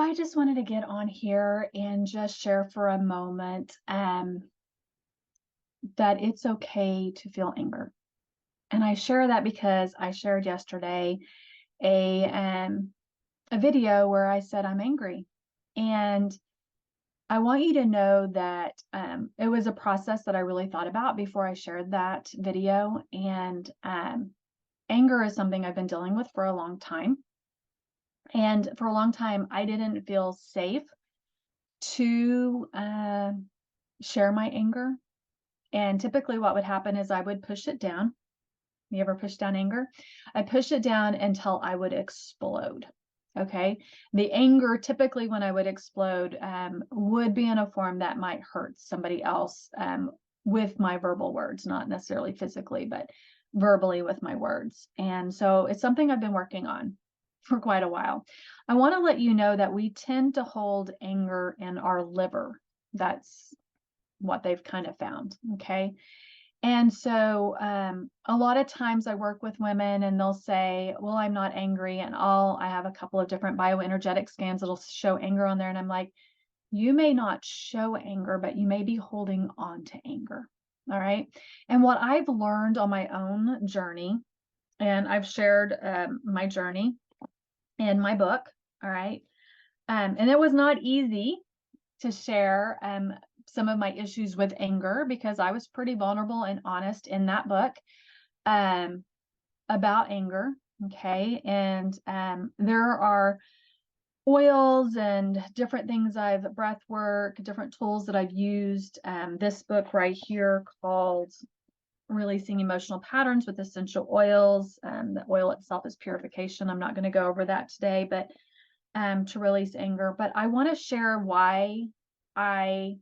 I just wanted to get on here and just share for a moment that it's okay to feel anger. And I share that because I shared yesterday a um, a video where I said I'm angry. And I want you to know that it was a process that I really thought about before I shared that video. And anger is something I've been dealing with for a long time. And for a long time, I didn't feel safe to share my anger. And typically, what would happen is I would push it down. You ever push down anger? I push it down until I would explode. Okay. The anger, typically, when I would explode, would be in a form that might hurt somebody else with my verbal words, not necessarily physically, but verbally with my words. And so it's something I've been working on for quite a while. I want to let you know that we tend to hold anger in our liver. That's what they've kind of found. Okay. And so a lot of times I work with women and they'll say, well, I'm not angry. And I have a couple of different bioenergetic scans that'll show anger on there. And I'm like, you may not show anger, but you may be holding on to anger. All right. And what I've learned on my own journey, and I've shared my journey in my book. All right. And it was not easy to share some of my issues with anger because I was pretty vulnerable and honest in that book um, about anger. Okay. And there are oils and different things breath work, different tools that I've used. This book right here called Releasing Emotional Patterns with Essential Oils. The oil itself is purification. I'm not going to go over that today, but to release anger. But I want to share why I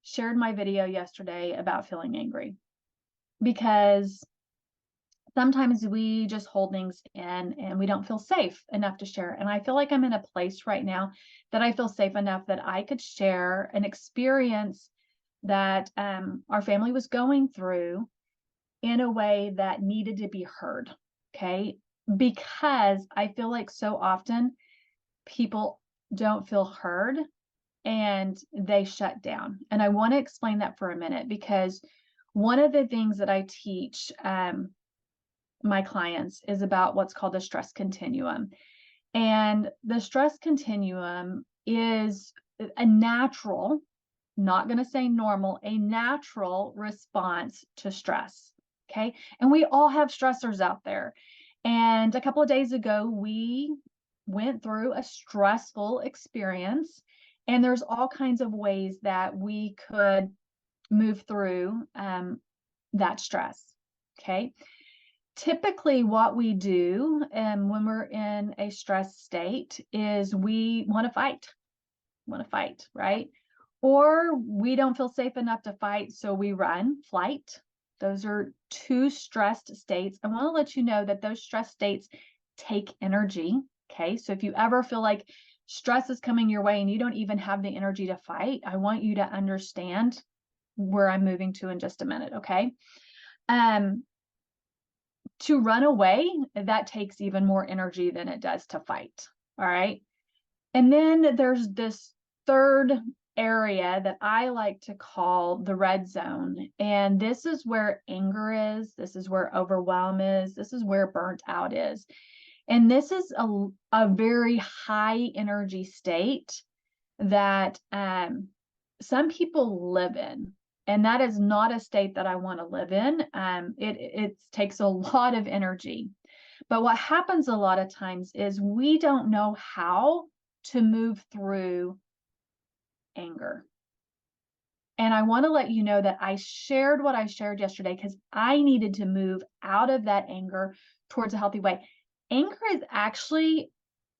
shared my video yesterday about feeling angry, because sometimes we just hold things in and we don't feel safe enough to share. And I feel like I'm in a place right now that I feel safe enough that I could share an experience that our family was going through in a way that needed to be heard. Okay. Because I feel like so often people don't feel heard and they shut down. And I want to explain that for a minute, because one of the things that I teach my clients is about what's called the stress continuum. And the stress continuum is a natural, not going to say normal, a natural response to stress. Okay. And we all have stressors out there. And a couple of days ago, we went through a stressful experience. And there's all kinds of ways that we could move through that stress. Okay. Typically, what we do when we're in a stress state is we want to fight, right? Or we don't feel safe enough to fight, so we run, flight. Those are two stressed states. I want to let you know that those stress states take energy. Okay. So if you ever feel like stress is coming your way and you don't even have the energy to fight, I want you to understand where I'm moving to in just a minute. Okay. To run away, that takes even more energy than it does to fight. All right. And then there's this third area that I like to call the red zone. And this is where anger is. This is where overwhelm is. This is where burnt out is. And this is a very high energy state that some people live in. And that is not a state that I want to live in. It takes a lot of energy. But what happens a lot of times is we don't know how to move through anger. And I want to let you know that I shared what I shared yesterday because I needed to move out of that anger towards a healthy way. Anger is actually,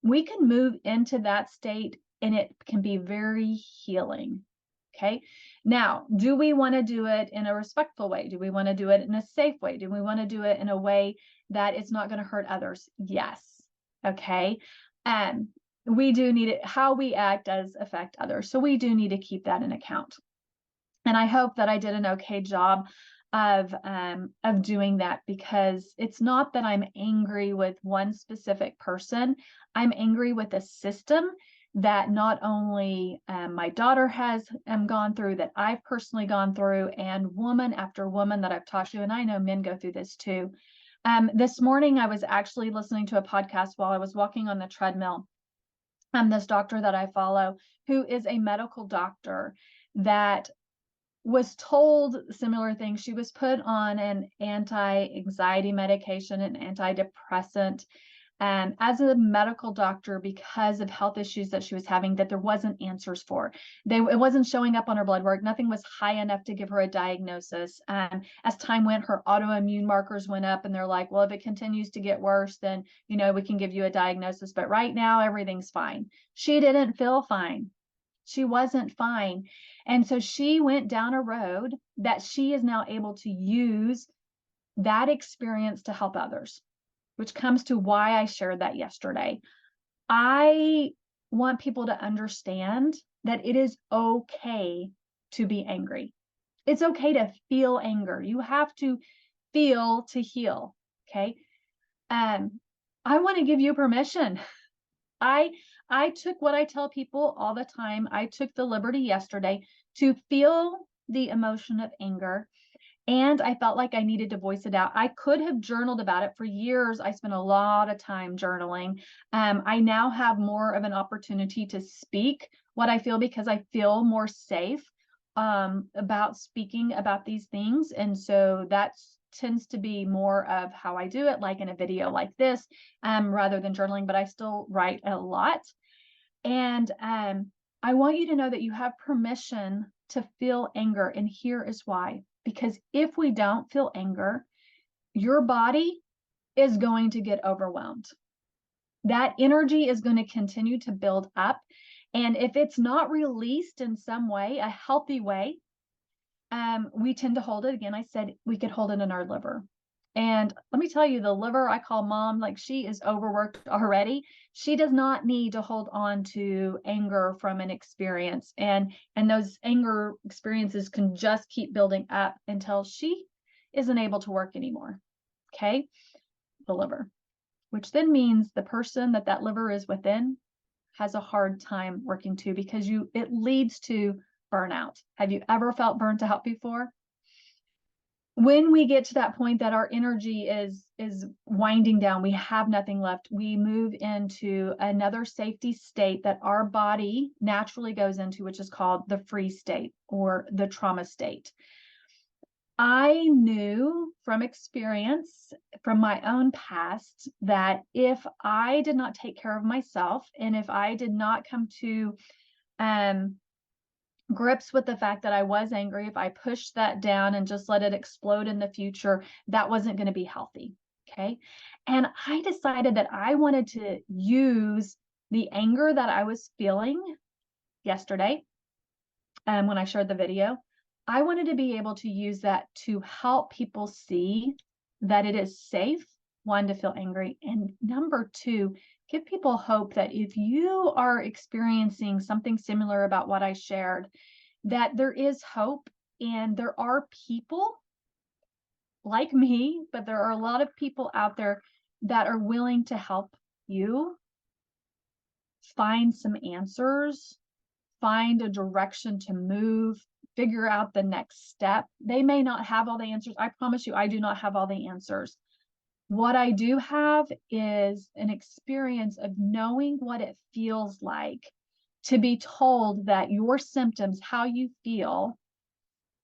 we can move into that state and it can be very healing. Okay. Now, do we want to do it in a respectful way? Do we want to do it in a safe way? Do we want to do it in a way that it's not going to hurt others? Yes. Okay. We do need it. How we act does affect others. So we do need to keep that in account. And I hope that I did an okay job of doing that, because it's not that I'm angry with one specific person. I'm angry with a system that not only my daughter has gone through, that I've personally gone through, and woman after woman that I've talked to, and I know men go through this too. This morning, I was actually listening to a podcast while I was walking on the treadmill. This doctor that I follow, who is a medical doctor, that was told similar things. She was put on an anti-anxiety medication, an antidepressant, as a medical doctor, because of health issues that she was having that there wasn't answers for. It wasn't showing up on her blood work. Nothing was high enough to give her a diagnosis. As time went, her autoimmune markers went up, and they're like, well, if it continues to get worse, then, you know, we can give you a diagnosis. But right now, everything's fine. She didn't feel fine. She wasn't fine. And so she went down a road that she is now able to use that experience to help others, which comes to why I shared that yesterday. I want people to understand that it is okay to be angry. It's okay to feel anger. You have to feel to heal. Okay. I want to give you permission. I took what I tell people all the time. I took the liberty yesterday to feel the emotion of anger, and I felt like I needed to voice it out. I could have journaled about it for years. I spent a lot of time journaling. I now have more of an opportunity to speak what I feel, because I feel more safe about speaking about these things. And so that's tends to be more of how I do it, like in a video like this, rather than journaling, but I still write a lot. And I want you to know that you have permission to feel anger. And here is why. Because if we don't feel anger, your body is going to get overwhelmed. That energy is going to continue to build up. And if it's not released in some way, a healthy way, we tend to hold it. Again, I said we could hold it in our liver. And let me tell you, the liver, I call mom, like, she is overworked already. She does not need to hold on to anger from an experience. And those anger experiences can just keep building up until she isn't able to work anymore. Okay. The liver, which then means the person that liver is within has a hard time working too, because it leads to burnout. Have you ever felt burnt out before? When we get to that point that our energy is winding down, we have nothing left, we move into another safety state that our body naturally goes into, which is called the freeze state or the trauma state. I knew from experience, from my own past, that if I did not take care of myself, and if I did not come to grips with the fact that I was angry, if I pushed that down and just let it explode in the future, that wasn't going to be healthy. Okay. And I decided that I wanted to use the anger that I was feeling yesterday, when I shared the video. I wanted to be able to use that to help people see that it is safe, one, to feel angry, and number two, give people hope that if you are experiencing something similar about what I shared, that there is hope, and there are people like me, but there are a lot of people out there that are willing to help you find some answers, find a direction to move, figure out the next step. They may not have all the answers. I promise you, I do not have all the answers. What I do have is an experience of knowing what it feels like to be told that your symptoms, how you feel,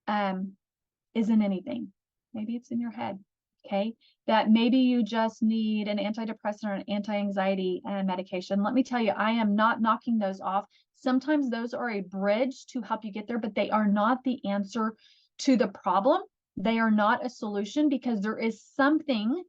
isn't anything. Maybe it's in your head. Okay. That maybe you just need an antidepressant or an anti-anxiety medication. Let me tell you, I am not knocking those off. Sometimes those are a bridge to help you get there, but they are not the answer to the problem. They are not a solution, because there is something,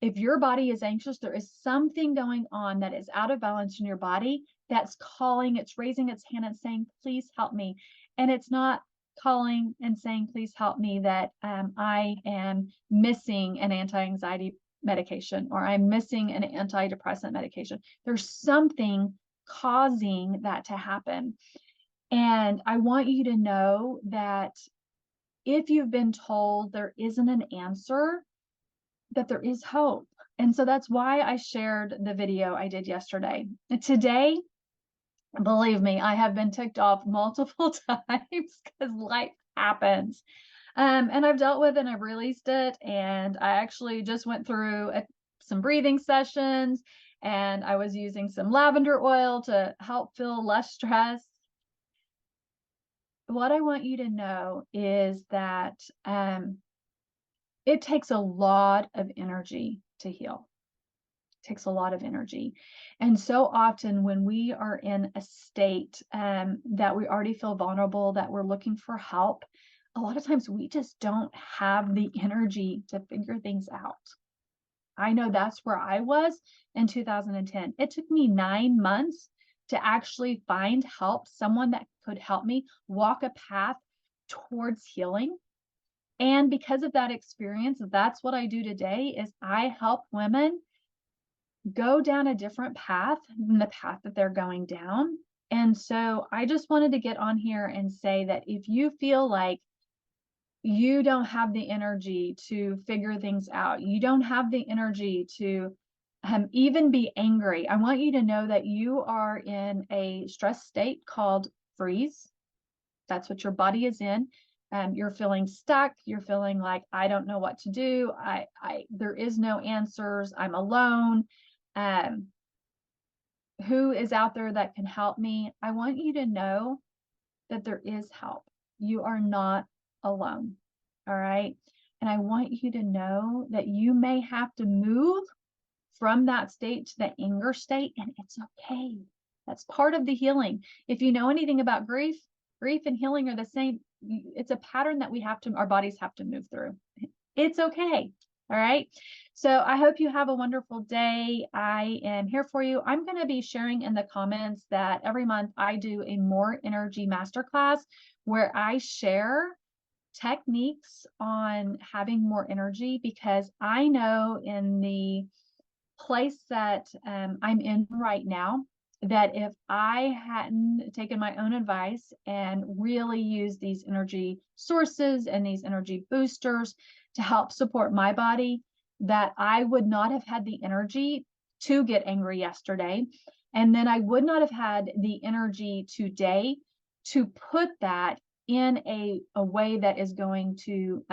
if your body is anxious, there is something going on that is out of balance in your body that's calling, it's raising its hand and saying, please help me. And it's not calling and saying, please help me, that I am missing an anti-anxiety medication or I'm missing an antidepressant medication. There's something causing that to happen. And I want you to know that if you've been told there isn't an answer, that there is hope. And so that's why I shared the video I did yesterday. Today, Believe me, I have been ticked off multiple times because life happens. And I've dealt with it and I've released it. And I actually just went through some breathing sessions, and I was using some lavender oil to help feel less stress. What I want you to know is that it takes a lot of energy to heal. It takes a lot of energy. And so often when we are in a state that we already feel vulnerable, that we're looking for help, a lot of times we just don't have the energy to figure things out. I know that's where I was in 2010. It took me 9 months to actually find help, someone that could help me walk a path towards healing. And because of that experience, that's what I do today is I help women go down a different path than the path that they're going down. And so I just wanted to get on here and say that if you feel like you don't have the energy to figure things out, you don't have the energy to even be angry, I want you to know that you are in a stress state called freeze. That's what your body is in. You're feeling stuck. You're feeling like, I don't know what to do. There is no answers. I'm alone. Um, who is out there that can help me? I want you to know that there is help. You are not alone. All right. And I want you to know that you may have to move from that state to the anger state, and it's okay. That's part of the healing. If you know anything about grief, grief and healing are the same. It's a pattern that our bodies have to move through. It's okay. All right. So I hope you have a wonderful day. I am here for you. I'm going to be sharing in the comments that every month I do a More Energy Masterclass where I share techniques on having more energy, because I know in the place that I'm in right now, that if I hadn't taken my own advice and really used these energy sources and these energy boosters to help support my body, that I would not have had the energy to get angry yesterday. And then I would not have had the energy today to put that in a way that is going to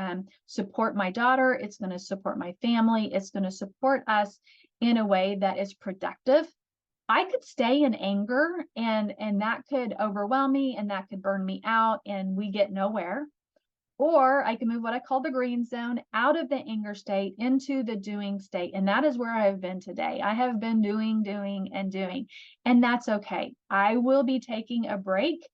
support my daughter. It's going to support my family. It's going to support us in a way that is productive. I could stay in anger, and that could overwhelm me, and that could burn me out, and we get nowhere. Or I can move what I call the green zone out of the anger state into the doing state. And that is where I've been today. I have been doing, and doing, and that's okay. I will be taking a break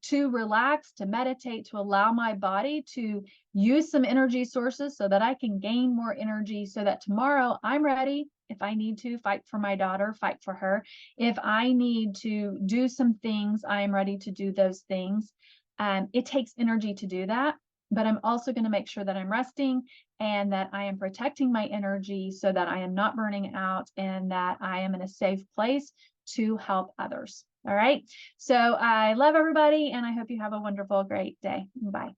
to relax, to meditate, to allow my body to use some energy sources so that I can gain more energy, so that tomorrow I'm ready. If I need to fight for my daughter, fight for her. If I need to do some things, I am ready to do those things. It takes energy to do that, but I'm also going to make sure that I'm resting and that I am protecting my energy so that I am not burning out and that I am in a safe place to help others. All right. So I love everybody, and I hope you have a wonderful, great day. Bye.